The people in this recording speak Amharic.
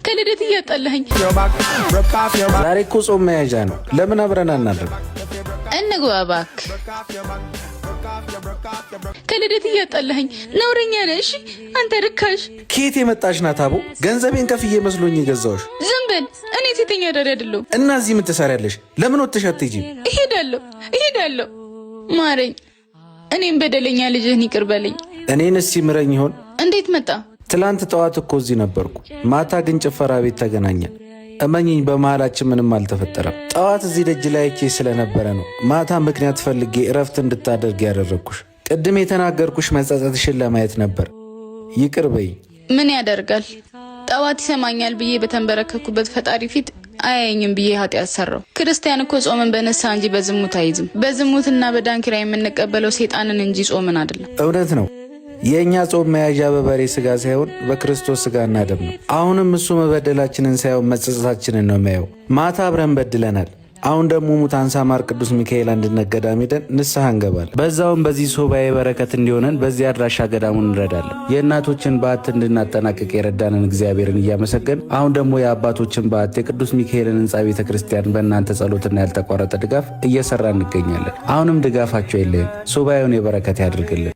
ከልደት እያጣላኝ ዛሬ እኮ ጾም መያዣ ነው። ለምን አብረን አናድርግ? እንግባ እባክህ። ከልደት እያጣላኝ ነውረኛ ነህ። እሺ አንተ ርካሽ። ከየት የመጣሽ ናት አቦ? ገንዘቤን ከፍዬ መስሎኝ የገዛሁሽ። ዝም በል። እኔ ሴተኛ አዳሪ አይደለሁም። እና እዚህ ምን ትሰሪያለሽ? ለምን ወጥተሽ አትሄጂም? እሄዳለሁ። ማረኝ። እኔም በደለኛ ልጅህን ይቅር በለኝ። እኔንስ ይምረኝ ይሆን? እንዴት መጣ? ትላንት ጠዋት እኮ እዚህ ነበርኩ። ማታ ግን ጭፈራ ቤት ተገናኘን። እመኝኝ በመሃላችን ምንም አልተፈጠረም። ጠዋት እዚህ ደጅ ላይ አይቼ ስለነበረ ነው ማታ ምክንያት ፈልጌ እረፍት እንድታደርግ ያደረግኩሽ። ቅድም የተናገርኩሽ መጸጸትሽን ለማየት ነበር። ይቅር በይ። ምን ያደርጋል፣ ጠዋት ይሰማኛል ብዬ በተንበረከኩበት ፈጣሪ ፊት አያየኝም ብዬ ኃጢአት ሰራው። ክርስቲያን እኮ ጾምን በነሳ እንጂ በዝሙት አይዝም። በዝሙትና በዳንኪራ የምንቀበለው ሴጣንን እንጂ ጾምን አይደለም። እውነት ነው። የእኛ ጾም መያዣ በበሬ ስጋ ሳይሆን በክርስቶስ ስጋና ደም ነው። አሁንም እሱ መበደላችንን ሳይሆን መጸጸታችንን ነው የሚያየው። ማታ አብረን በድለናል። አሁን ደግሞ ሙታን ሳማር ቅዱስ ሚካኤል አንድነት ገዳም ሄደን ንስሐ እንገባለን። በዛውም በዚህ ሱባኤ በረከት እንዲሆነን በዚህ አድራሻ ገዳሙን እንረዳለን። የእናቶችን በዓት እንድናጠናቅቅ የረዳንን እግዚአብሔርን እያመሰገን አሁን ደግሞ የአባቶችን በዓት የቅዱስ ሚካኤልን ሕንፃ ቤተ ክርስቲያን በእናንተ ጸሎትና ያልተቋረጠ ድጋፍ እየሰራ እንገኛለን። አሁንም ድጋፋቸው የለይም። ሱባኤውን የበረከት ያድርግልን።